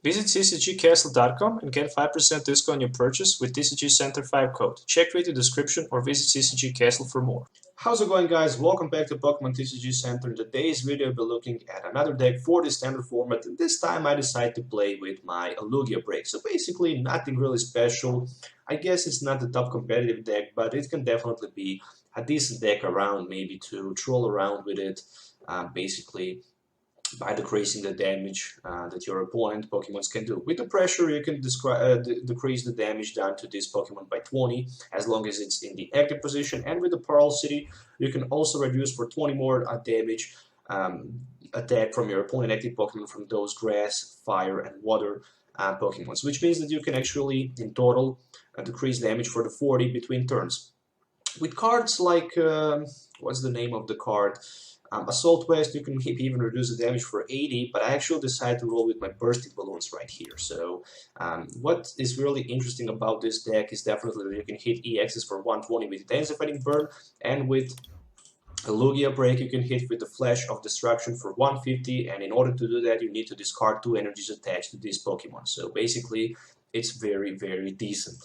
Visit CCGCastle.com and get 5% discount on your purchase with TCG Center 5 code. Check video description or visit CCG Castle for more. How's it going, guys? Welcome back to Pokemon TCG Center. In today's video, we'll be looking at another deck for the standard format, and this time I decided to play with my Lugia BREAK. So basically nothing really special. I guess it's not the top competitive deck, but it can definitely be a decent deck around, maybe to troll around with it, basically by decreasing the damage that your opponent Pokemons can do. With the pressure, you can decrease the damage down to this Pokemon by 20, as long as it's in the active position. And with the Parallel City, you can also reduce for 20 more damage attack from your opponent active Pokemon from those grass, fire, and water Pokemons, which means that you can actually, in total, decrease damage for the 40 between turns. With cards like, what's the name of the card? Assault West, you can even reduce the damage for 80, but I actually decided to roll with my Bursting Balloons right here. So what is really interesting about this deck is definitely that you can hit EXs for 120 with Intensifying Burn, and with Lugia BREAK you can hit with the Flash of Destruction for 150, and in order to do that you need to discard 2 energies attached to this Pokemon. So basically it's very, very decent.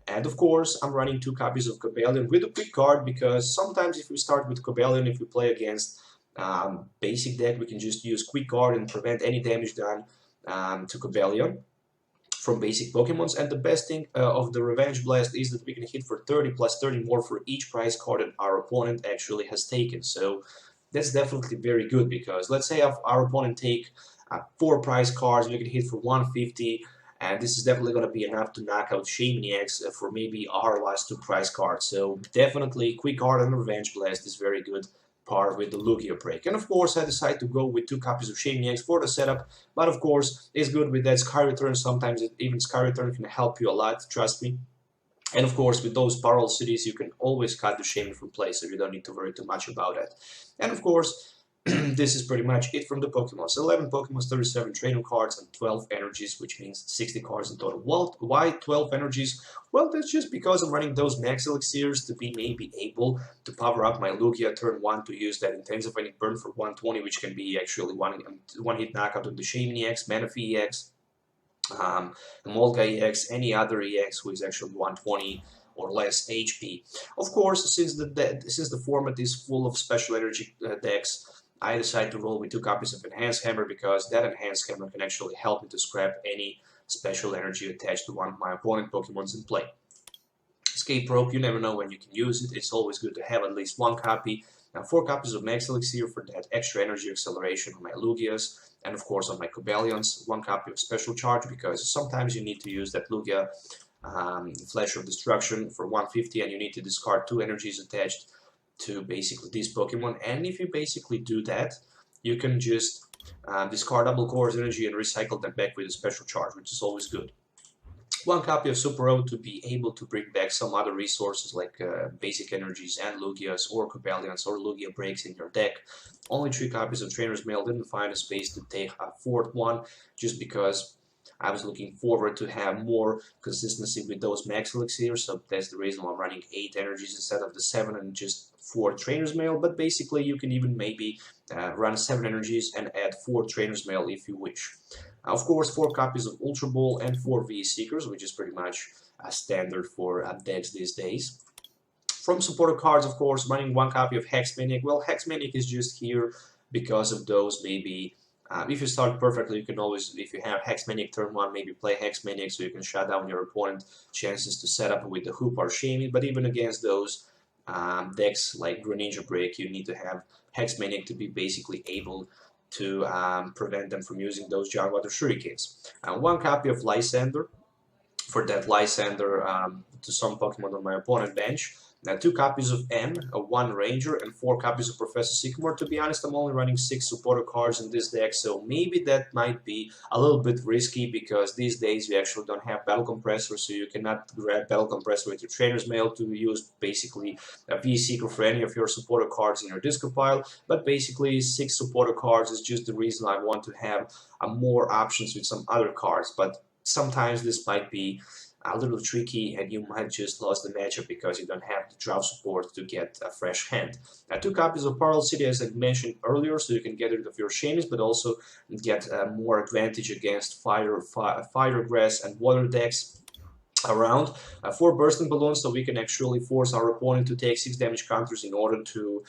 And of course, I'm running 2 copies of Cobalion with a quick card, because sometimes if we start with Cobalion, if we play against basic deck, we can just use quick card and prevent any damage done to Cobalion from basic Pokemons. And the best thing of the Revenge Blast is that we can hit for 30 plus 30 more for each prize card that our opponent actually has taken. So that's definitely very good, because let's say if our opponent take 4 prize cards, we can hit for 150. And this is definitely going to be enough to knock out Shaymin-EX for maybe our last 2 prize cards. So definitely quick card and Revenge Blast is very good part with the Lugia BREAK. And of course I decided to go with 2 copies of Shaymin-EX for the setup, but of course it's good with that Sky Return. Sometimes even Sky Return can help you a lot, trust me. And of course with those Parallel Cities you can always cut the Shaymin from play, so you don't need to worry too much about it. And of course this is pretty much it from the Pokemon. So 11 Pokemon, 37 trainer cards, and 12 energies, which means 60 cards in total. Well, why 12 energies? Well, that's just because I'm running those Max Elixirs to be maybe able to power up my Lugia turn 1 to use that Intensifying Burn for 120, which can be actually one hit knockout of the Shaymin-EX, Manaphy-EX, Molga EX, any other EX who is actually 120 or less HP. Of course, since the format is full of special energy decks, I decided to roll with 2 copies of Enhanced Hammer, because that Enhanced Hammer can actually help me to scrap any special energy attached to one of my opponent Pokemons in play. Escape Rope, you never know when you can use it. It's always good to have at least 1 copy. Now 4 copies of Max Elixir for that extra energy acceleration on my Lugias, and of course on my Cobalions. 1 copy of Special Charge, because sometimes you need to use that Lugia Flash of Destruction for 150, and you need to discard 2 energies attached to basically this Pokemon. And if you basically do that, you can just discard double Core's energy and recycle them back with a Special Charge, which is always good. 1 copy of Super Rod to be able to bring back some other resources like basic energies and Lugias or Cobalions or Lugia BREAKs in your deck. Only 3 copies of Trainers Mail. Didn't find a space to take a 4th one, just because I was looking forward to have more consistency with those Max Elixirs, so that's the reason why I'm running 8 energies instead of the 7 and just 4 Trainers Mail. But basically you can even maybe run 7 energies and add 4 Trainers Mail if you wish. Of course 4 copies of Ultra Ball and 4 VE Seekers, which is pretty much a standard for decks these days. From supporter cards, of course, running 1 copy of Hex Maniac. Well, Hex Maniac is just here because of those maybe. If you start perfectly, you can always, if you have Hex Maniac turn 1, maybe play Hex Maniac so you can shut down your opponent's chances to set up with the Hoop or Shaymin. But even against those decks like Greninja BREAK, you need to have Hex Maniac to be basically able to prevent them from using those Giant Water Shurikens. 1 copy of Lysandre, for that Lysandre to some Pokemon on my opponent bench. Now 2 copies of M, 1 Ranger, and 4 copies of Professor Sycamore. To be honest, I'm only running 6 supporter cards in this deck, so maybe that might be a little bit risky, because these days we actually don't have Battle Compressor, so you cannot grab Battle Compressor with your Trainer's Mail to use basically a VE Seeker for any of your supporter cards in your disco pile. But basically 6 supporter cards is just the reason I want to have more options with some other cards. But sometimes this might be a little tricky, and you might just lose the matchup because you don't have the draw support to get a fresh hand. 2 copies of Parallel City, as I mentioned earlier, so you can get rid of your Shaymin, but also get more advantage against fire, grass, and water decks around. 4 Bursting Balloons, so we can actually force our opponent to take 6 damage counters in order to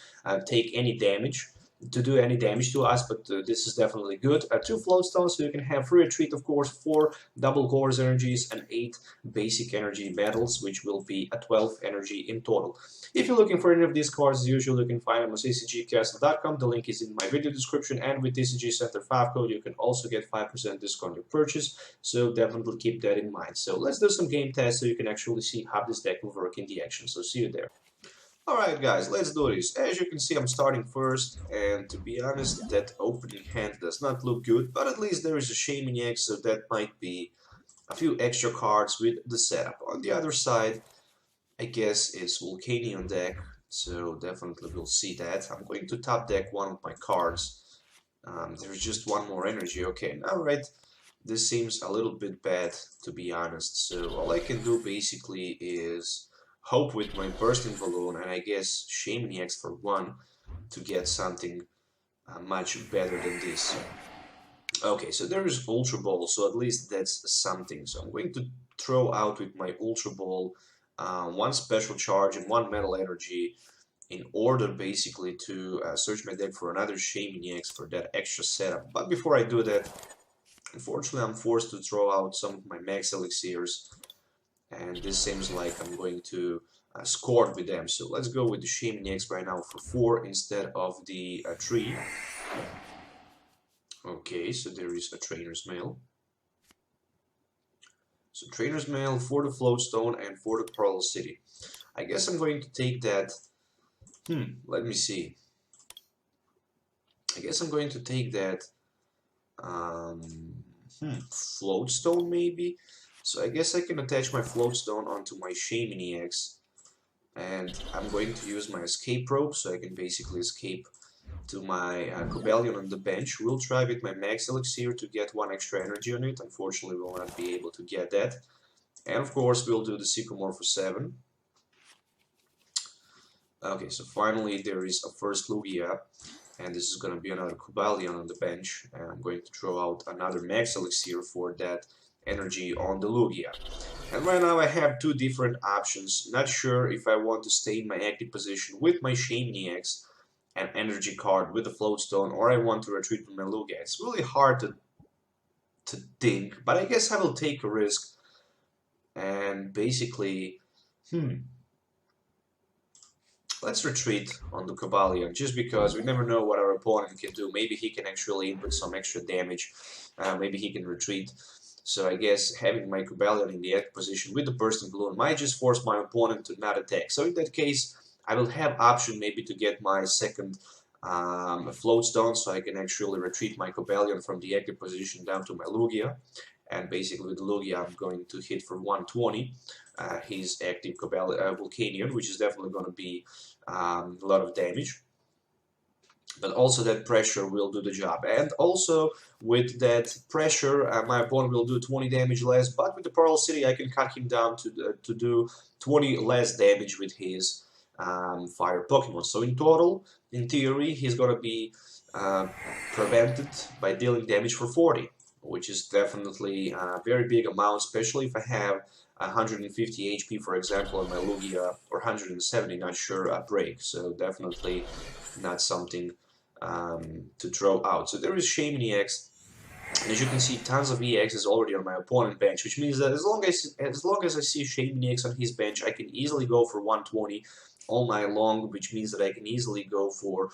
take any damage, to do any damage to us, but this is definitely good. 2 Float Stones, so you can have free retreat, of course, 4 double Colorless energies, and 8 basic energy medals, which will be a 12 energy in total. If you're looking for any of these cards, as usual, you can find them on CCGCastle.com. The link is in my video description, and with TCG Center 5 code, you can also get 5% discount on your purchase, so definitely keep that in mind. So let's do some game tests so you can actually see how this deck will work in the action. So see you there. Alright guys, let's do this. As you can see, I'm starting first, and to be honest, that opening hand does not look good, but at least there is a Shaymin-EX, so that might be a few extra cards with the setup. On the other side, I guess it's Volcanion deck, so definitely we'll see that. I'm going to top deck one of my cards. There's just one more energy. Okay, alright, this seems a little bit bad, to be honest, so all I can do basically is hope with my Bursting Balloon, and I guess Shaymin-EX for 1 to get something much better than this. Okay, so there is Ultra Ball, so at least that's something. So I'm going to throw out with my Ultra Ball 1 Special Charge and 1 Metal Energy in order basically to search my deck for another Shaymin-EX for that extra setup. But before I do that, unfortunately I'm forced to throw out some of my Max Elixirs, and this seems like I'm going to score with them. So let's go with the Shaymin-EX right now for 4 instead of the 3. Okay, so there is a Trainers Mail. So Trainers Mail for the Float Stone and for the Parallel City. I guess I'm going to take that. Let me see. I guess I'm going to take that Float Stone maybe. So I guess I can attach my Float Stone onto my Shaymin-EX, and I'm going to use my Escape Rope, so I can basically escape to my Cobalion on the bench. We'll try with my Max Elixir to get 1 extra energy on it. Unfortunately, we'll not be able to get that. And of course, we'll do the Sycamore for 7. Okay, so finally there is a first Lugia, and this is going to be another Cobalion on the bench, and I'm going to throw out another Max Elixir for that energy on the Lugia. And right now I have 2 different options. Not sure if I want to stay in my active position with my Shaymin-EX and energy card with the Float Stone, or I want to retreat with my Lugia. It's really hard to think, but I guess I will take a risk and basically let's retreat on the Cobalion, just because we never know what our opponent can do. Maybe he can actually input some extra damage, maybe he can retreat. So I guess having my Cobalion in the active position with the Bursting Balloon might just force my opponent to not attack. So in that case, I will have option maybe to get my second Float Stone, so I can actually retreat my Cobalion from the active position down to my Lugia. And basically with the Lugia, I'm going to hit for 120 his active Volcanion, which is definitely going to be a lot of damage. But also that pressure will do the job, and also with that pressure my opponent will do 20 damage less, but with the Parallel City I can cut him down to do 20 less damage with his fire Pokemon. So in total, in theory, he's gonna be prevented by dealing damage for 40, which is definitely a very big amount, especially if I have 150 HP, for example, on my Lugia, or 170, not sure, break. So definitely not something to throw out. So there is Shaymin-EX, and as you can see, tons of EX is already on my opponent bench, which means that as long as I see Shaymin-EX on his bench, I can easily go for 120 all night long, which means that I can easily go for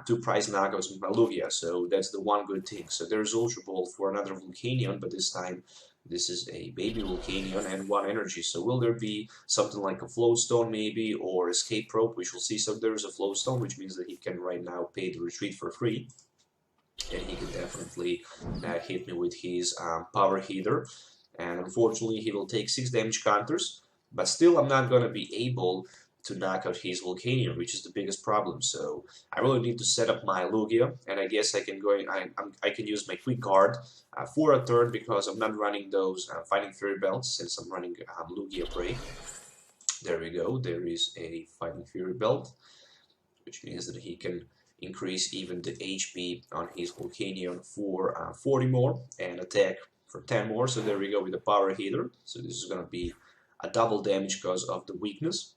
2 prize knockouts with my Lugia. So that's the one good thing. So there's Ultra Ball for another Volcanion, but this time this is a baby Volcanion and 1 energy. So will there be something like a Float Stone maybe, or Escape Rope? We shall see. So there is a Float Stone, which means that he can right now pay the retreat for free, and he can definitely hit me with his power heater. And unfortunately he will take 6 damage counters, but still I'm not going to be able to knock out his Volcanion, which is the biggest problem. So I really need to set up my Lugia, and I guess I can I can use my quick guard for a turn because I'm not running those Fighting Fury belts since I'm running Lugia Break. There we go. There is a Fighting Fury belt, which means that he can increase even the HP on his Volcanion for 40 more and attack for 10 more. So there we go with the power heater. So this is going to be a double damage because of the weakness.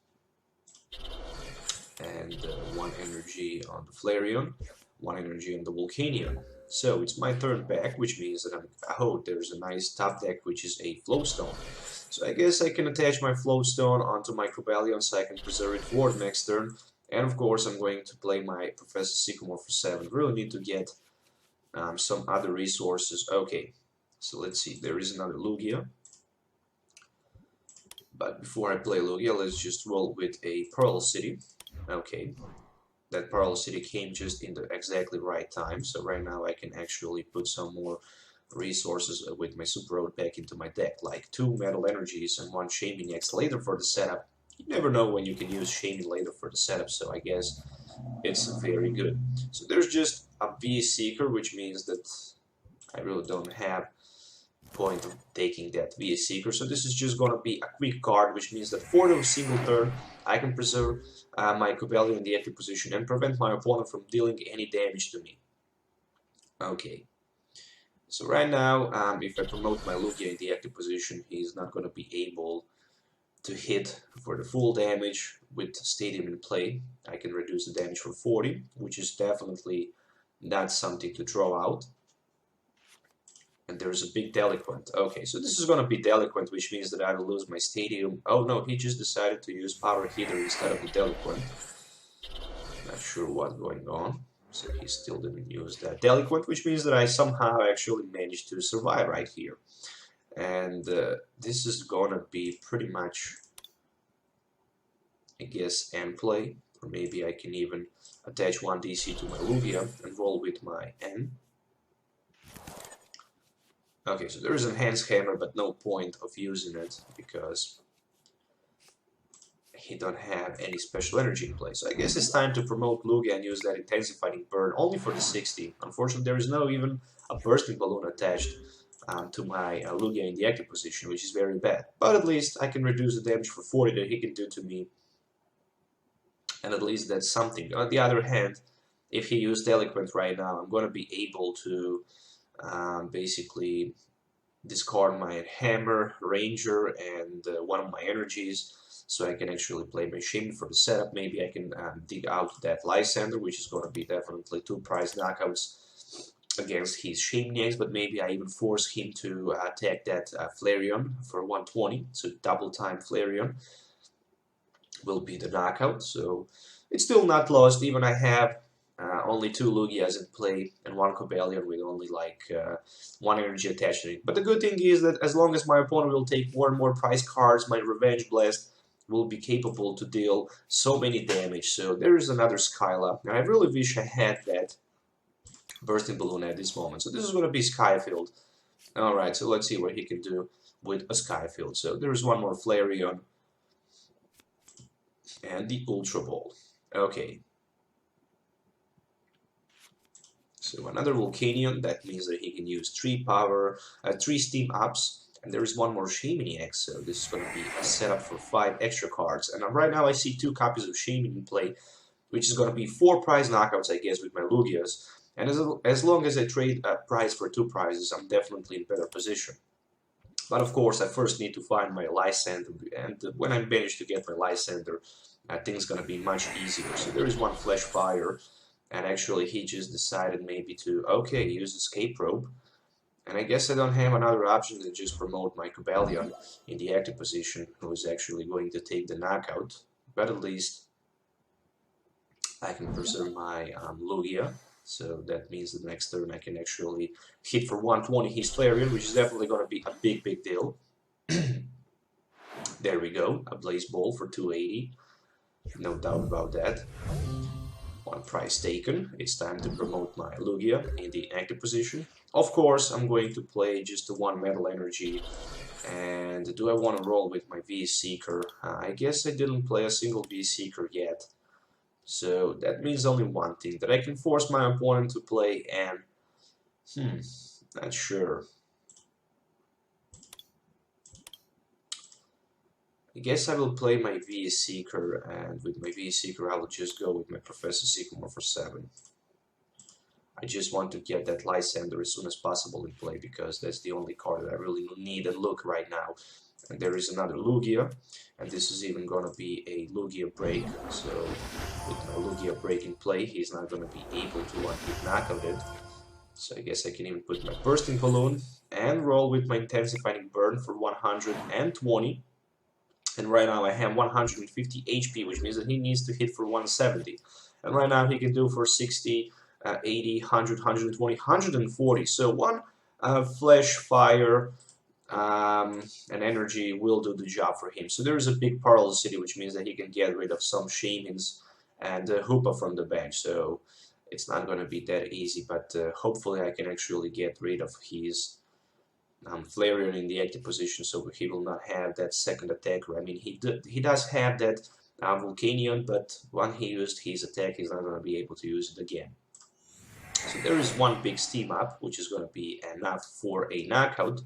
And 1 energy on the Flareon, 1 energy on the Volcanion. So it's my turn back, which means that there's a nice top deck which is a Float Stone. So I guess I can attach my Float Stone onto my Cobalion so I can preserve it for the next turn. And of course I'm going to play my Professor Sycamore for 7. Really need to get some other resources. Okay, so let's see, there is another Lugia. But before I play Lugia, let's just roll with a Parallel City. Okay, that Parallel City came just in the exactly right time, so right now I can actually put some more resources with my Super Rod back into my deck, like 2 Metal Energies and 1 Shaymin-EX later for the setup. You never know when you can use Shaymin later for the setup, so I guess it's very good. So there's just a VS Seeker, which means that I really don't have point of taking that VS Seeker. So this is just going to be a quick card, which means that for the single turn I can preserve my Cobalion in the active position and prevent my opponent from dealing any damage to me. Okay, so right now if I promote my Lugia in the active position, he's not going to be able to hit for the full damage with Stadium in play. I can reduce the damage for 40, which is definitely not something to throw out. And there's a big Delinquent. Okay, so this is going to be Delinquent, which means that I will lose my Stadium. Oh no, he just decided to use Power Heater instead of the Delinquent. Not sure what's going on. So he still didn't use that Delinquent, which means that I somehow actually managed to survive right here. And this is going to be pretty much, I guess, end play. Or maybe I can even attach 1 DC to my Lugia and roll with my N. Okay, so there is Enhanced Hammer, but no point of using it because he don't have any special energy in play. So I guess it's time to promote Lugia and use that Intensifying Burn only for the 60. Unfortunately, there is no even a Bursting Balloon attached to my Lugia in the active position, which is very bad. But at least I can reduce the damage for 40 that he can do to me. And at least that's something. On the other hand, if he used Delinquent right now, I'm going to be able to basically discard my Hammer, Ranger, and 1 of my energies, so I can actually play my Shaymin for the setup. Maybe I can dig out that Lysandre, which is going to be definitely 2 prize knockouts against his Shaymin-EX, but maybe I even force him to attack that Flareon for 120, so double time Flareon will be the knockout. So it's still not lost, even I have only 2 Lugias in play and 1 Cobalion with only like 1 energy attached to it. But the good thing is that as long as my opponent will take more and more prize cards, my Revenge Blast will be capable to deal so many damage. So there is another Skyla, and I really wish I had that Bursting Balloon at this moment. So this is going to be Skyfield. Alright, so let's see what he can do with a Skyfield. So there's 1 more Flareon and the Ultra Ball. Okay. So another Volcanion, that means that he can use 3 power, 3 steam ups, and there is 1 more Shaymin-EX, so this is going to be a setup for 5 extra cards. And right now I see 2 copies of Shaymin in play, which is going to be 4 prize knockouts, I guess, with my Lugias. And as long as I trade a prize for 2 prizes, I'm definitely in better position. But of course, I first need to find my Lysandre, and when I manage to get my Lysandre, things going to be much easier. So there is 1 Flash Fire. And actually he just decided maybe to, okay, use Escape Rope. And I guess I don't have another option than just promote my Cobalion in the active position, who is actually going to take the knockout. But at least I can preserve my Lugia. So that means that next turn I can actually hit for 120 his Flareon, which is definitely going to be a big deal. There we go, a Blaze Ball for 280. No doubt about that. 1 prize taken. It's time to promote my Lugia in the active position. Of course, I'm going to play just the one metal energy. And do I want to roll with my V-Seeker? I guess I didn't play a single V-Seeker yet. So that means only one thing, that I can force my opponent to play, and not sure. I guess I will play my V-Seeker, and with my V-Seeker I will just go with my Professor Sycamore for 7. I just want to get that Lysandre as soon as possible in play, because that's the only card that I really need and look right now. And there is another Lugia, and this is even going to be a Lugia break. So with my Lugia break in play, he's not going to be able to one-hit knockout it. So I guess I can even put my Bursting Balloon and roll with my Intensifying Burn for 120. And right now I have 150 HP, which means that he needs to hit for 170. And right now he can do for 60, 80, 100, 120, 140. So one Flash Fire and Energy will do the job for him. So there is a big Parallel City, which means that he can get rid of some Shaymins and Hoopa from the bench. So it's not going to be that easy, but hopefully I can actually get rid of his Flareon in the active position, so he will not have that second attacker. I mean, he does have that Volcanion, but when he used his attack, he's not going to be able to use it again. So there is one big steam up, which is going to be enough for a knockout.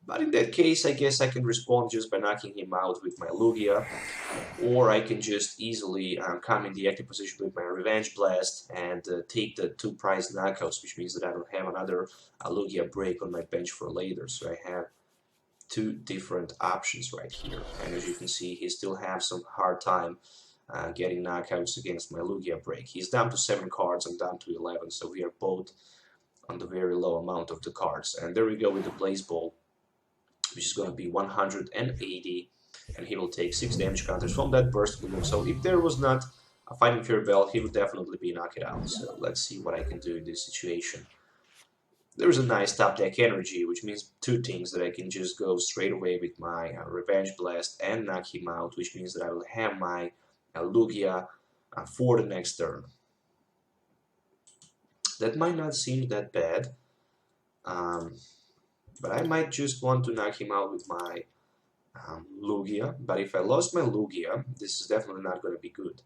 But in that case, I guess I can respond just by knocking him out with my Lugia, or I can just easily come in the active position with my Revenge Blast and take the 2 prize knockouts, which means that I don't have another Lugia break on my bench for later. So I have 2 different options right here. And as you can see, he still has some hard time getting knockouts against my Lugia break. He's down to 7 cards, I'm down to 11, so we are both on the very low amount of the cards. And there we go with the Blaze Ball, which is going to be 180, and he will take 6 damage counters from that Burst Balloon. So if there was not a Fighting Fury Belt, he would definitely be knocked out. So let's see what I can do in this situation. There's a nice top deck energy, which means 2 things: that I can just go straight away with my Revenge Blast and knock him out, which means that I will have my Lugia for the next turn. That might not seem that bad. But I might just want to knock him out with my Lugia. But if I lost my Lugia, this is definitely not going to be good.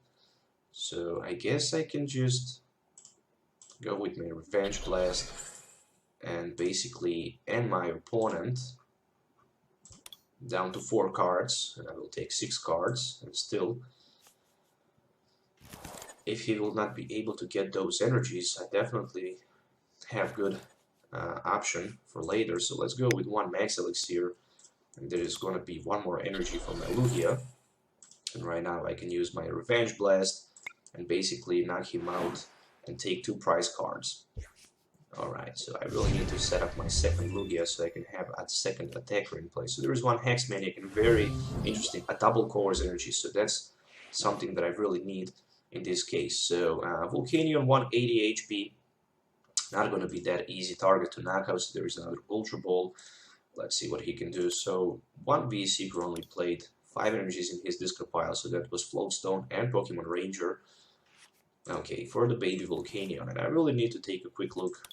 So I guess I can just go with my Revenge Blast and basically end my opponent down to 4 cards. And I will take 6 cards, and still, if he will not be able to get those energies, I definitely have good option for later. So let's go with 1 Max Elixir, and there is going to be 1 more energy from my Lugia. And right now I can use my Revenge Blast and basically knock him out and take 2 prize cards. Alright, so I really need to set up my second Lugia so I can have a second attacker in place. So there is 1 Hex Maniac, and very interesting, a double Core's energy, so that's something that I really need in this case. So Volcanion, 180 HP, not going to be that easy target to knock out. So there is another Ultra Ball. Let's see what he can do. So 1 V-Seeker only played 5 energies in his discard pile, so that was Float Stone and Pokémon Ranger. Okay, for the baby Volcanion, and I really need to take a quick look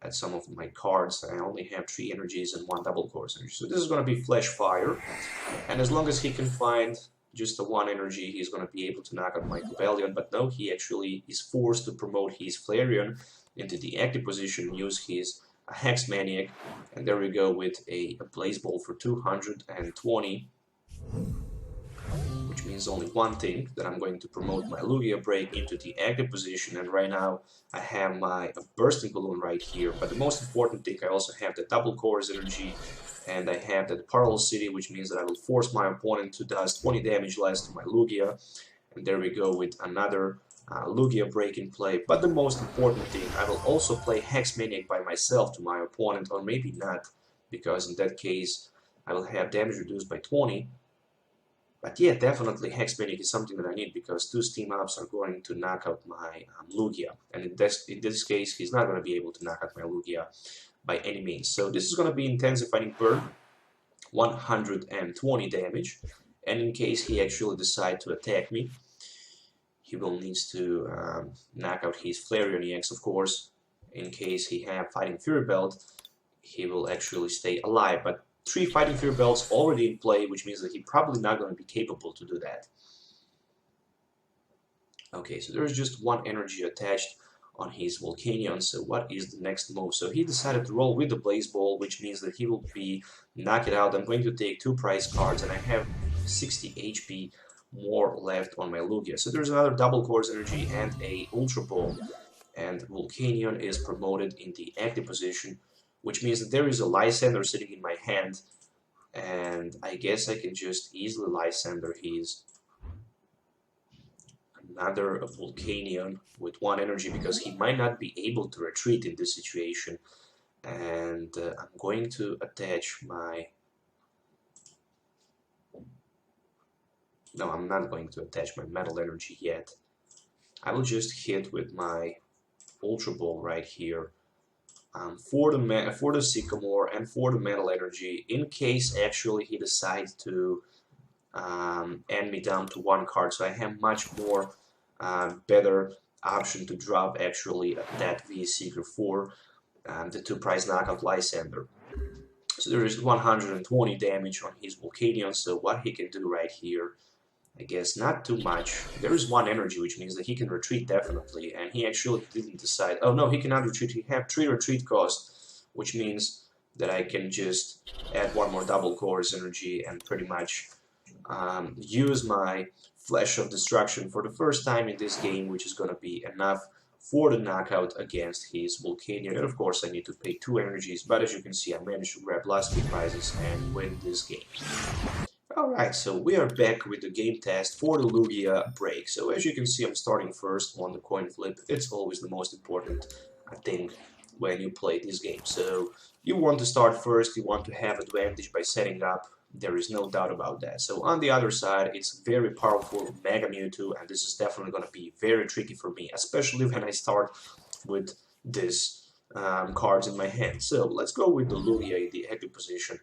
at some of my cards. I only have 3 energies and 1 double course energy. So this is going to be Flash Fire, and as long as he can find just the 1 energy, he's going to be able to knock out my Cobalion. But no, he actually is forced to promote his Flareon into the active position, use his Hex Maniac, and there we go with a Blaze Ball for 220, which means only one thing, that I'm going to promote my Lugia break into the active position. And right now I have my Bursting Balloon right here, but the most important thing, I also have the double Core's energy, and I have that Parallel City, which means that I will force my opponent to does 20 damage less to my Lugia. And there we go with another Lugia break in play. But the most important thing, I will also play Hex Maniac by myself to my opponent, or maybe not, because in that case I will have damage reduced by 20. But yeah, definitely Hex Maniac is something that I need, because 2 steam ups are going to knock out my Lugia, and in this case he's not going to be able to knock out my Lugia by any means. So this is going to be Intensifying Burn, 120 damage, and in case he actually decides to attack me, he will need to knock out his Flareon EX, of course, in case he have Fighting Fury Belt, he will actually stay alive. But 3 Fighting Fury Belts already in play, which means that he's probably not going to be capable to do that. Okay, so there's just 1 energy attached on his Volcanion, so what is the next move? So he decided to roll with the Blaze Ball, which means that he will be knocked out. I'm going to take 2 prize cards, and I have 60 HP more left on my Lugia. So there's another double Course Energy and a Ultra Ball, and Volcanion is promoted in the active position, which means that there is a Lysandre sitting in my hand, and I guess I can just easily Lysandre his another Volcanion with 1 energy, because he might not be able to retreat in this situation. And I'm going to attach my... No, I'm not going to attach my Metal Energy yet. I will just hit with my Ultra Ball right here for the Sycamore and for the Metal Energy, in case actually he decides to end me down to 1 card. So I have much more better option to drop actually that V-Seeker for the 2 prize knockout Lysandre. So there is 120 damage on his Volcanion, so what he can do right here, I guess not too much. There is 1 energy, which means that he can retreat definitely, and he actually didn't decide. Oh no, he cannot retreat, he have 3 retreat cost, which means that I can just add 1 more double Course Energy and pretty much use my Flash of Destruction for the first time in this game, which is going to be enough for the knockout against his Volcanion. And of course I need to pay 2 energies, but as you can see I managed to grab last 2 prizes and win this game. Alright, so we are back with the game test for the Lugia break. So as you can see I'm starting first on the coin flip. It's always the most important thing when you play this game. So you want to start first, you want to have advantage by setting up. There is no doubt about that. So on the other side, it's very powerful Mega Mewtwo, and this is definitely going to be very tricky for me, especially when I start with this cards in my hand. So let's go with the Lugia in the active position,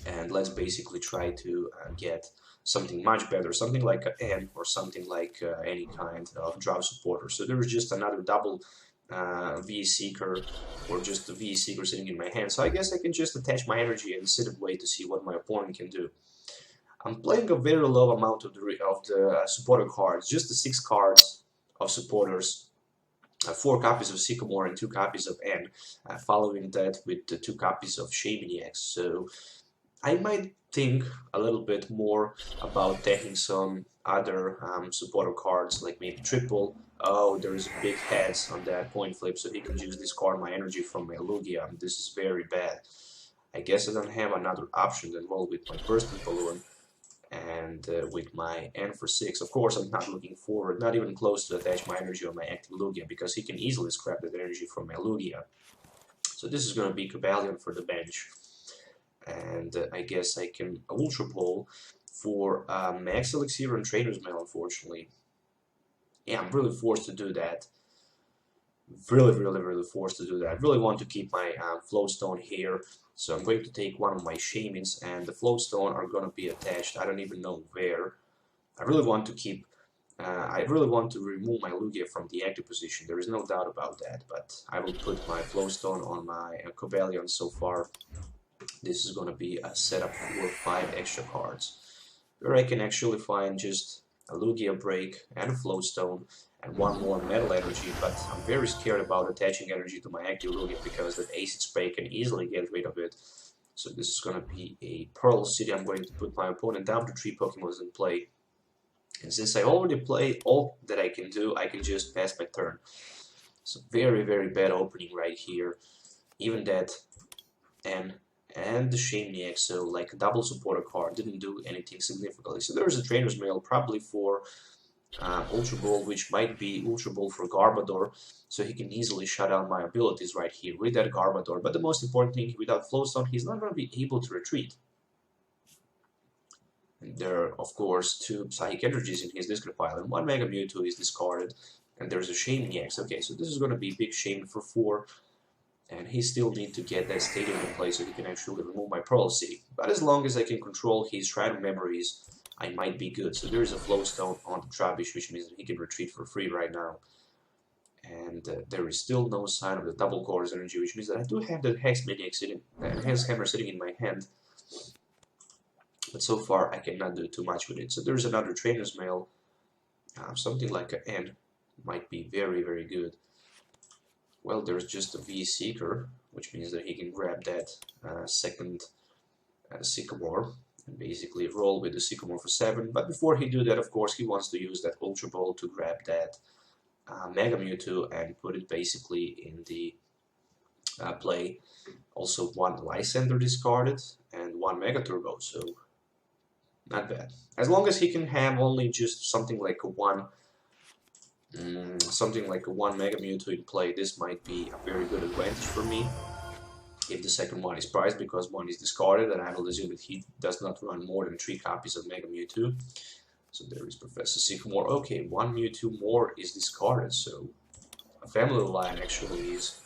and let's basically try to get something much better, something like an N or something like any kind of drop supporter. So there is just another double V-Seeker, or just the V-Seeker sitting in my hand, so I guess I can just attach my energy and sit and wait to see what my opponent can do. I'm playing a very low amount of the supporter cards, just the 6 cards of supporters, 4 copies of Sycamore and 2 copies of N, following that with the 2 copies of Shaymin-EX. So I might think a little bit more about taking some other supporter cards, like maybe triple. Oh, there is a big heads on that coin flip, so he can just discard my energy from my Lugia. This is very bad. I guess I don't have another option than roll with my Bursting Balloon and with my N for 6. Of course, I'm not looking forward, not even close to attach my energy on my active Lugia, because he can easily scrap that energy from my Lugia. So this is going to be Cobalion for the bench. And I guess I can Ultra Ball for Max Elixir and Trainers Mail, unfortunately. Yeah, I'm really forced to do that. Really forced to do that. I really want to keep my Float Stone here, so I'm going to take 1 of my Shaymins, and the Float Stone are going to be attached. I don't even know where. I really want to keep... I really want to remove my Lugia from the active position. There is no doubt about that, but I will put my Float Stone on my Cobalion so far. This is going to be a setup for 5 extra cards, where I can actually find just a Lugia break and a Float Stone and 1 more Metal Energy, but I'm very scared about attaching energy to my active Lugia, because that Acid Spray can easily get rid of it. So this is going to be a Parallel City. I'm going to put my opponent down to 3 Pokemon in play. And since I already played all that I can do, I can just pass my turn. So very bad opening right here. Even that N and the Shaymin-EX, so like a double supporter card, didn't do anything significantly. So there's a Trainer's Mail, probably for Ultra Ball, which might be Ultra Ball for Garbodor, so he can easily shut down my abilities right here with that Garbodor. But the most important thing, without Float Stone, he's not going to be able to retreat. And there are, of course, 2 Psychic Energies in his discard pile, and 1 Mega Mewtwo is discarded, and there's a Shaymin-EX. Okay, so this is going to be big Shaymin for 4. And he still needs to get that stadium in place so he can actually remove my Parallel City. But as long as I can control his Shrine of Memories, I might be good. So there is a Float Stone on the Trubbish, which means that he can retreat for free right now. and there is still no sign of the double Colorless energy, which means that I do have the Hex Maniac Enhanced Hammer sitting in my hand, but so far I cannot do too much with it. So there's another Trainers Mail, something like an N might be very, very good. Well, there's just a V Seeker, which means that he can grab that second Sycamore and basically roll with the Sycamore for 7. But before he do that, of course, he wants to use that Ultra Ball to grab that Mega Mewtwo and put it basically in the play. Also, 1 Lysandre discarded and 1 Mega Turbo, so not bad. As long as he can have only just something like a 1 Mega Mewtwo in play, this might be a very good advantage for me. If the second one is prized because 1 is discarded, and I will assume that he does not run more than 3 copies of Mega Mewtwo. So there is Professor Sycamore. Okay, 1 Mewtwo more is discarded, so a family line actually is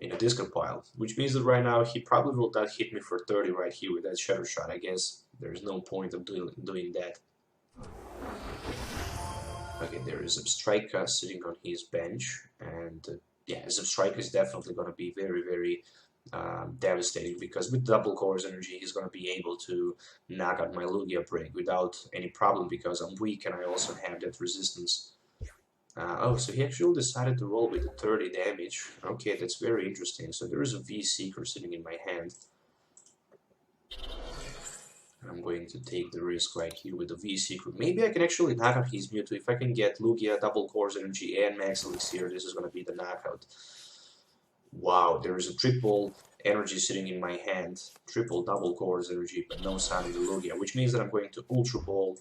in a discard pile, which means that right now he probably will not hit me for 30 right here with that Shadow Shot. I guess there's no point of doing that. Okay, there is Zebstrika sitting on his bench, and yeah, Zebstrika is definitely going to be very, very devastating, because with double Colorless energy he's going to be able to knock out my Lugia Break without any problem, because I'm weak and I also have that resistance. Oh, so he actually decided to roll with the 30 damage. Okay, that's very interesting. So there is a V Seeker sitting in my hand. I'm going to take the risk right here with the V Seeker. Maybe I can actually knock out his Mewtwo. If I can get Lugia, double Colorless energy, and Max Elixir, this is going to be the knockout. Wow, there is a triple energy sitting in my hand. Triple double Colorless energy, but no sign of the Lugia, which means that I'm going to Ultra Ball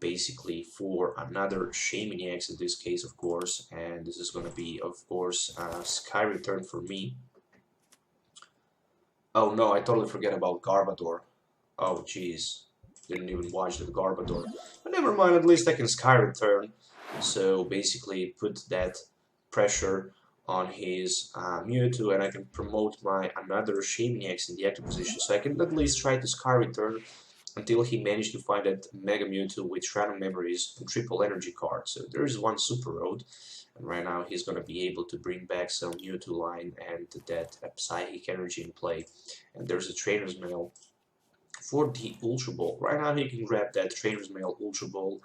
basically for another Shaymin-EX in this case, of course, and this is going to be, of course, Sky Return for me. Oh no, I totally forget about Garbodor. Oh jeez, didn't even watch the Garbodor. But never mind, at least I can Sky Return, so basically put that pressure on his Mewtwo, and I can promote my another Shaymin-EX in the active position, so I can at least try to Sky Return until he managed to find that Mega Mewtwo with Random Memories and triple energy card. So there is 1 Super Rod, and right now he's going to be able to bring back some Mewtwo line and that Psychic Energy in play. And there's a Trainer's Mail for the Ultra Ball. Right now he can grab that Trainer's Mail Ultra Ball,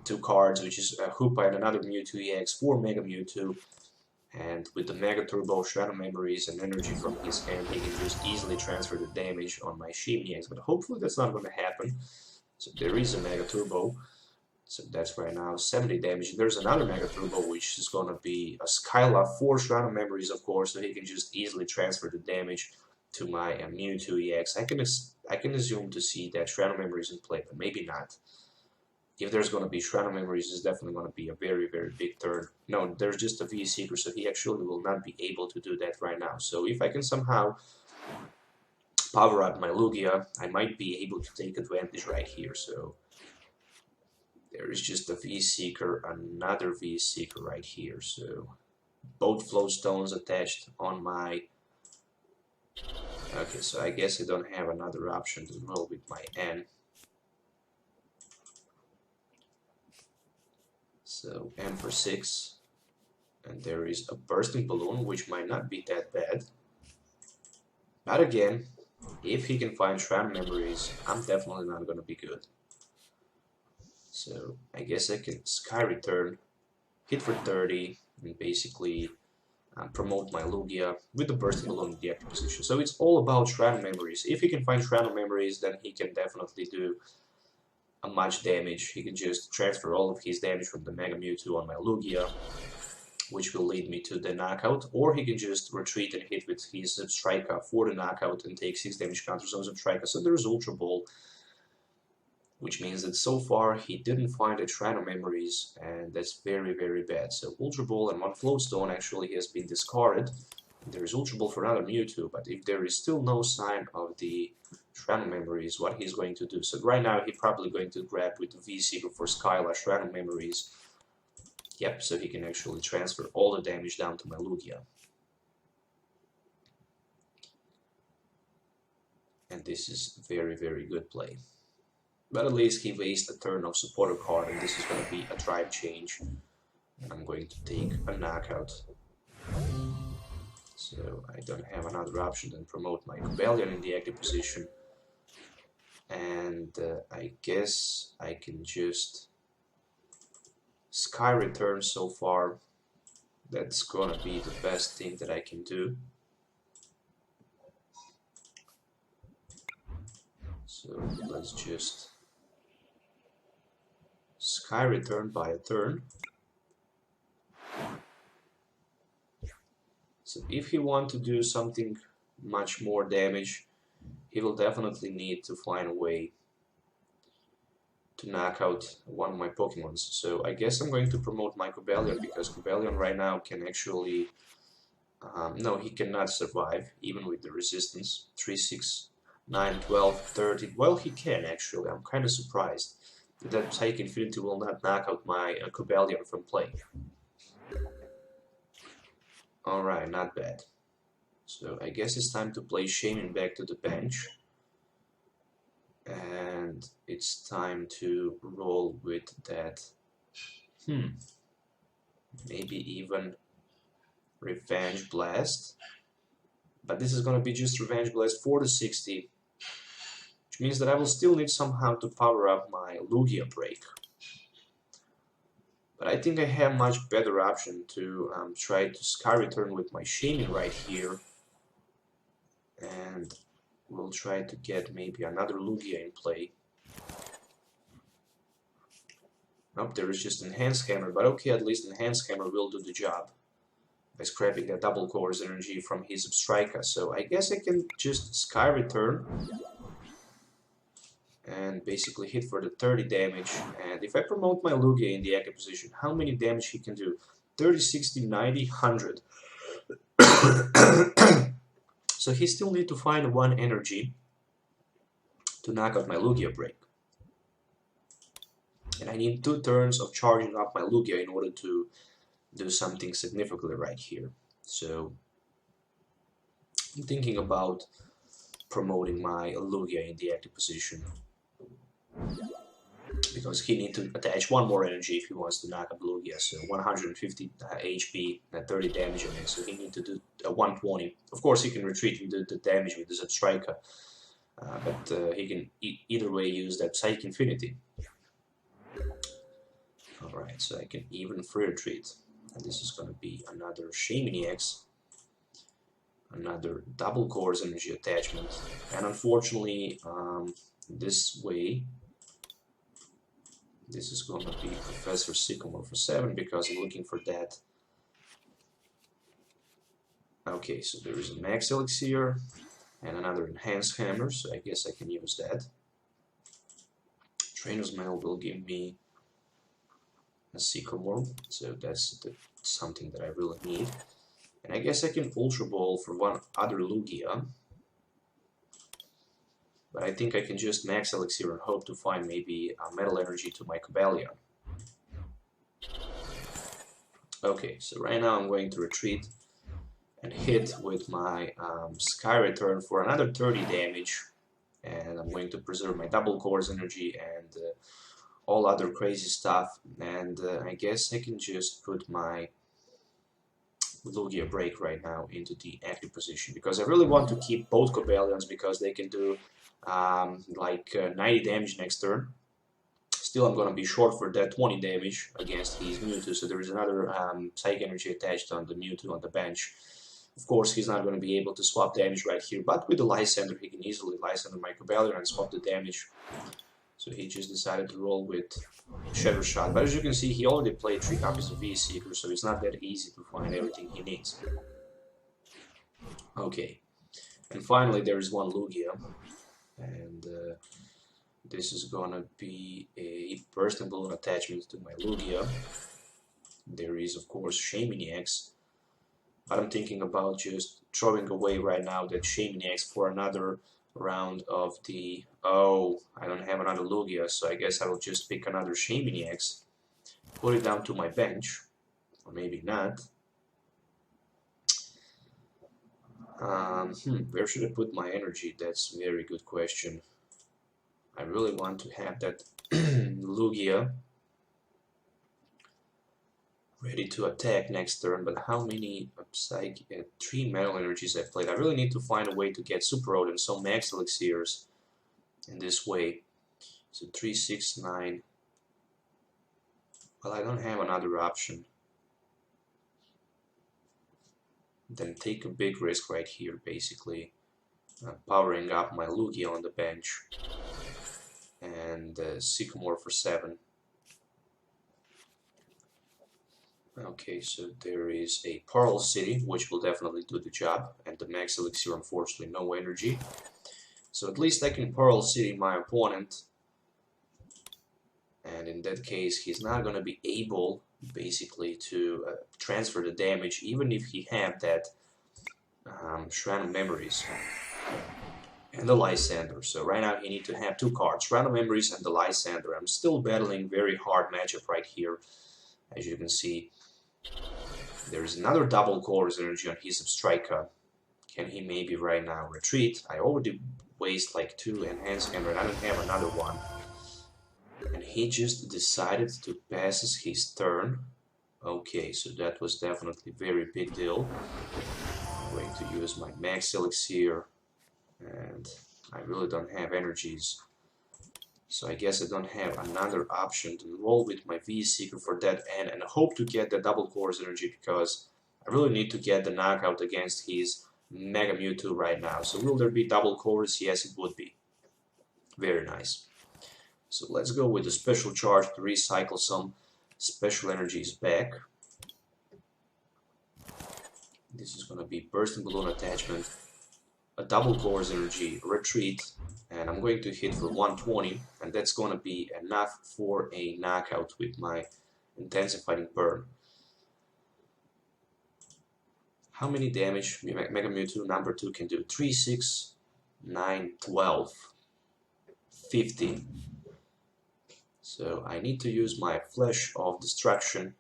2 cards, which is a Hoopa and another Mewtwo EX for Mega Mewtwo. And with the Mega Turbo, Shadow Memories, and energy from his hand, he can just easily transfer the damage on my Shaymin-EX, but hopefully that's not going to happen. So there is a Mega Turbo, so that's right now 70 damage. There's another Mega Turbo, which is going to be a Skyla for Shadow Memories, of course, so he can just easily transfer the damage to my Mewtwo EX. I can assume to see that Shadow Memories in play, but maybe not. If there's going to be Shadow Memories, it's definitely going to be a very, very big turn. No, there's just a V Seeker, so he actually will not be able to do that right now. So if I can somehow power up my Lugia, I might be able to take advantage right here. So there is just a V Seeker, another V Seeker right here. So both Float Stones attached on my... Okay, so I guess I don't have another option to roll with my N. So N for 6, and there is a Bursting Balloon, which might not be that bad. But again, if he can find Shrine Memories, I'm definitely not going to be good. So I guess I can Sky Return, hit for 30, and basically promote my Lugia with the Bursting Balloon in the active position. So it's all about Shrine Memories. If he can find Shrine Memories, then he can definitely do a much damage. He can just transfer all of his damage from the Mega Mewtwo on my Lugia, which will lead me to the knockout, or he can just retreat and hit with his Zebstrika for the knockout and take 6 damage counters on Zebstrika. So there's Ultra Ball, which means that so far he didn't find a Trainer Memories, and that's very, very bad. So Ultra Ball and 1 Float Stone actually has been discarded. There's Ultra Ball for another Mewtwo, but if there is still no sign of the Random Memories, what he's going to do. So right now he's probably going to grab with the V-Seeker for Skylash Random Memories. Yep, so he can actually transfer all the damage down to my Lugia. And this is very, very good play. But at least he wasted a turn of supporter card, and this is going to be a drive change. and I'm going to take a knockout. So I don't have another option than promote my Cobalion in the active position. And I guess I can just Sky Return so far. That's gonna be the best thing that I can do. So let's just Sky Return by a turn. So if he wants to do something much more damage, he will definitely need to find a way to knock out one of my Pokemons. So I guess I'm going to promote my Cobalion, because Cobalion right now can actually... no, he cannot survive, even with the resistance. 3, 6, 9, 12, 13... Well, he can actually. I'm kind of surprised that Psychic Infinity will not knock out my Cobalion from play. Alright, not bad. So I guess it's time to play Shaymin back to the bench. And it's time to roll with that. Maybe even Revenge Blast. But this is gonna be just Revenge Blast for the 60. Which means that I will still need somehow to power up my Lugia Break. But I think I have much better option to try to Sky Return with my Shaymin right here. And we'll try to get maybe another Lugia in play. Nope, there is just Enhanced Hammer, but okay, at least Enhanced Hammer will do the job by scrapping a double course energy from his Abstrika. So I guess I can just Sky Return and basically hit for the 30 damage. And if I promote my Lugia in the active position, how many damage he can do? 30, 60, 90, 100. So he still need to find one energy to knock out my Lugia Break. And I need 2 turns of charging up my Lugia in order to do something significantly right here. So I'm thinking about promoting my Lugia in the active position, because he needs to attach one more energy if he wants to knock up Lugia. So 150 HP, 30 damage on it, so he needs to do 120. Of course he can retreat and do the damage with his Abstrika, but he can either way use that Psychic Infinity. Alright, so I can even free retreat. And this is going to be another Shaymin-EX, another double course energy attachment. And unfortunately, this way, this is going to be Professor Sycamore for 7, because I'm looking for that. Okay, so there is a Max Elixir and another Enhanced Hammer, so I guess I can use that. Trainers Mail will give me a Sycamore, so that's something that I really need. And I guess I can Ultra Ball for one other Lugia. But I think I can just Max Elixir and hope to find maybe a Metal Energy to my Cobalion. Okay, so right now I'm going to retreat and hit with my Sky Return for another 30 damage. And I'm going to preserve my double course energy and all other crazy stuff. And I guess I can just put my Lugia Break right now into the active position, because I really want to keep both Cobalions, because they can do like 90 damage next turn. Still, I'm going to be short for that 20 damage against his Mewtwo, so there is another Psychic Energy attached on the Mewtwo on the bench. Of course, he's not going to be able to swap damage right here, but with the Lysandre, he can easily Lysandre my Cobalion and swap the damage. So he just decided to roll with Shadow Shot. But as you can see, he already played 3 copies of V-Seeker, so it's not that easy to find everything he needs. Okay, and finally there is one Lugia, and this is gonna be a Bursting Balloon attachment to my Lugia. There is, of course, Shaymin-EX, but I'm thinking about just throwing away right now that Shaymin-EX for another round of the... Oh, I don't have another Lugia, so I guess I will just pick another Shaymin-EX, put it down to my bench, or maybe not. Where should I put my energy? That's a very good question. I really want to have that Lugia. ready to attack next turn, but how many Psychic, 3 metal energies I played? I really need to find a way to get Super Rod and some Max Elixirs in this way. So 3, 6, 9. Well, I don't have another option. Then take a big risk right here, basically. Powering up my Lugia on the bench. And Sycamore for 7. Okay, so there is a Parallel City, which will definitely do the job, and the Max Elixir, unfortunately, no energy. So at least I can Parallel City my opponent, and in that case, he's not going to be able, basically, to transfer the damage, even if he had that Shrine of Memories and the Lysandre. So right now, he needs to have 2 cards, Shrine of Memories and the Lysandre. I'm still battling very hard matchup right here, as you can see. There's another double Colorless energy on his Striker. Can he maybe right now retreat? I already waste like 2 Enhanced Hammer and I don't have another one. And he just decided to pass his turn. Okay, so that was definitely a very big deal. I'm going to use my Max Elixir, and I really don't have energies. So I guess I don't have another option to roll with my V-Seeker for that end and hope to get the double Colorless energy, because I really need to get the knockout against his Mega Mewtwo right now. So will there be double Colorless? Yes, it would be. Very nice. So let's go with the Special Charge to recycle some special energies back. This is going to be Bursting Balloon attachment, a double Colorless energy, retreat, and I'm going to hit for 120, and that's going to be enough for a knockout with my Intensifying Burn. How many damage Mega Mewtwo number 2 can do? 3, 6, 9, 12, 15. So I need to use my Flash of Destruction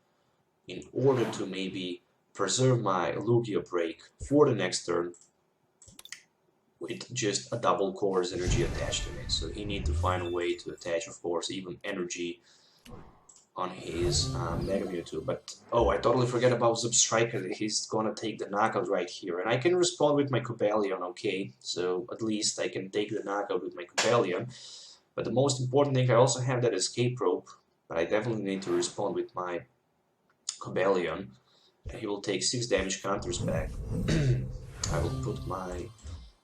in order to maybe preserve my Lugia break for the next turn with just a double Colorless energy attached to it. So he needs to find a way to attach, of course, even energy on his Mega Mewtwo. But oh, I totally forgot about Striker. He's gonna take the knockout right here, and I can respond with my Cobalion. Okay, so at least I can take the knockout with my Cobalion. But the most important thing, I also have that Escape Rope, but I definitely need to respond with my Cobalion. And he will take 6 damage counters back. I will put my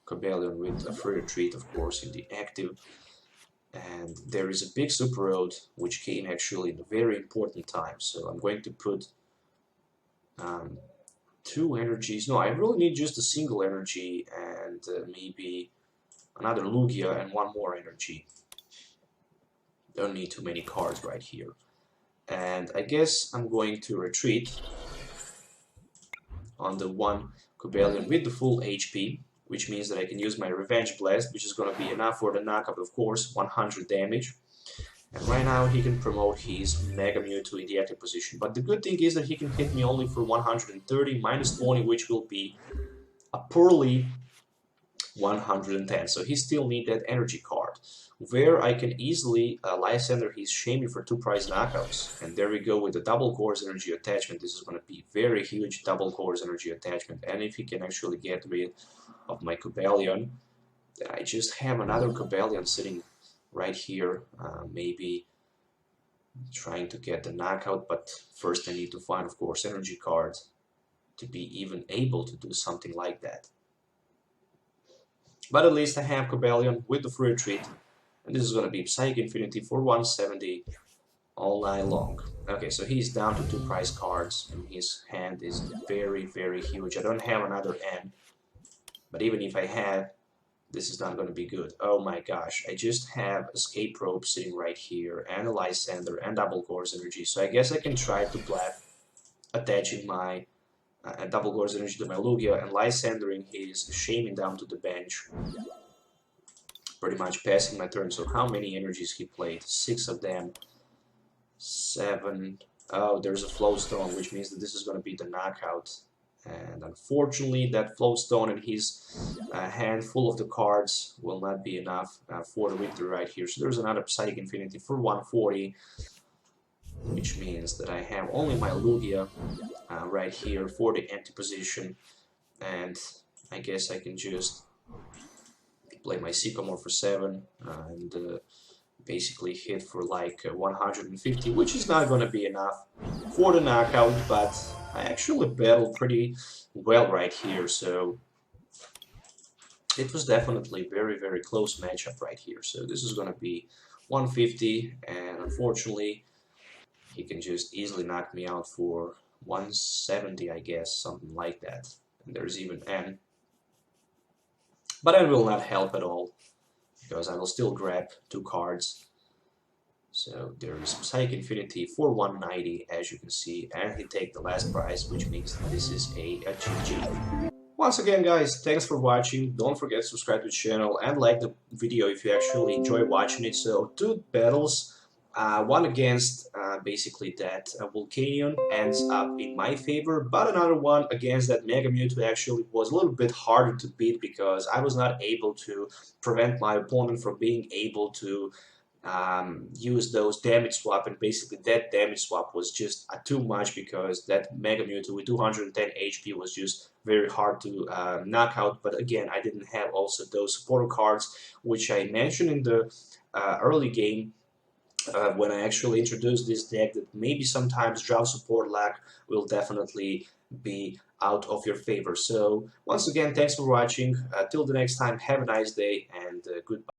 Cobalion with a free retreat, of course, in the active. And there is a big Super Rod, which came actually in a very important time. So I'm going to put 2 energies. No, I really need just a single energy and maybe another Lugia and 1 more energy. Don't need too many cards right here. And I guess I'm going to retreat on the 1 Cobalion with the full HP, which means that I can use my Revenge Blast, which is going to be enough for the knockout, of course, 100 damage. And right now he can promote his Mega Mewtwo in the active position. But the good thing is that he can hit me only for 130, minus 20, which will be a poorly 110. So he still needs that energy card, where I can easily Lysandre his Shaymin for 2 prize knockouts. And there we go with the double Colorless energy attachment. This is going to be very huge double Colorless energy attachment. And if he can actually get rid of my Cobalion, then I just have another Cobalion sitting right here, maybe trying to get the knockout. But first I need to find, of course, energy cards to be even able to do something like that. But at least I have Cobalion with the free retreat, and this is going to be Psychic Infinity for 170 all night long. Okay, so he's down to 2 prize cards, and his hand is very, very huge. I don't have another N, but even if I had, this is not going to be good. Oh my gosh, I just have Escape Rope sitting right here, and a Lysandre, and double Colorless energy, so I guess I can try to bluff attaching my double Colorless energy to my Lugia and Lysandring his Shaymin down to the bench. Pretty much passing my turn. So how many energies he played? 6 of them. 7. Oh, there's a Float Stone, which means that this is going to be the knockout. And unfortunately, that Float Stone and his hand full of the cards will not be enough for the victory right here. So there's another Psychic Infinity for 140. which means that I have only my Lugia right here for the empty position, and I guess I can just play my Sycamore for 7 and basically hit for like 150, which is not going to be enough for the knockout, but I actually battled pretty well right here, so it was definitely very close matchup right here. So this is going to be 150, and unfortunately he can just easily knock me out for 170, I guess, something like that. And there's even N. But that will not help at all, because I will still grab 2 cards. So there is Psychic Infinity for 190, as you can see, and he take the last prize, which means that this is a GG. Once again, guys, thanks for watching. Don't forget to subscribe to the channel and like the video if you actually enjoy watching it. So 2 battles, one against basically that Volcanion ends up in my favor, but another one against that Mega Mewtwo actually was a little bit harder to beat because I was not able to prevent my opponent from being able to use those damage swap, and basically that damage swap was just too much because that Mega Mewtwo with 210 HP was just very hard to knock out. But again, I didn't have also those supporter cards which I mentioned in the early game when I actually introduced this deck, that maybe sometimes draw support lack will definitely be out of your favor. So once again, thanks for watching. Till the next time, have a nice day, and goodbye.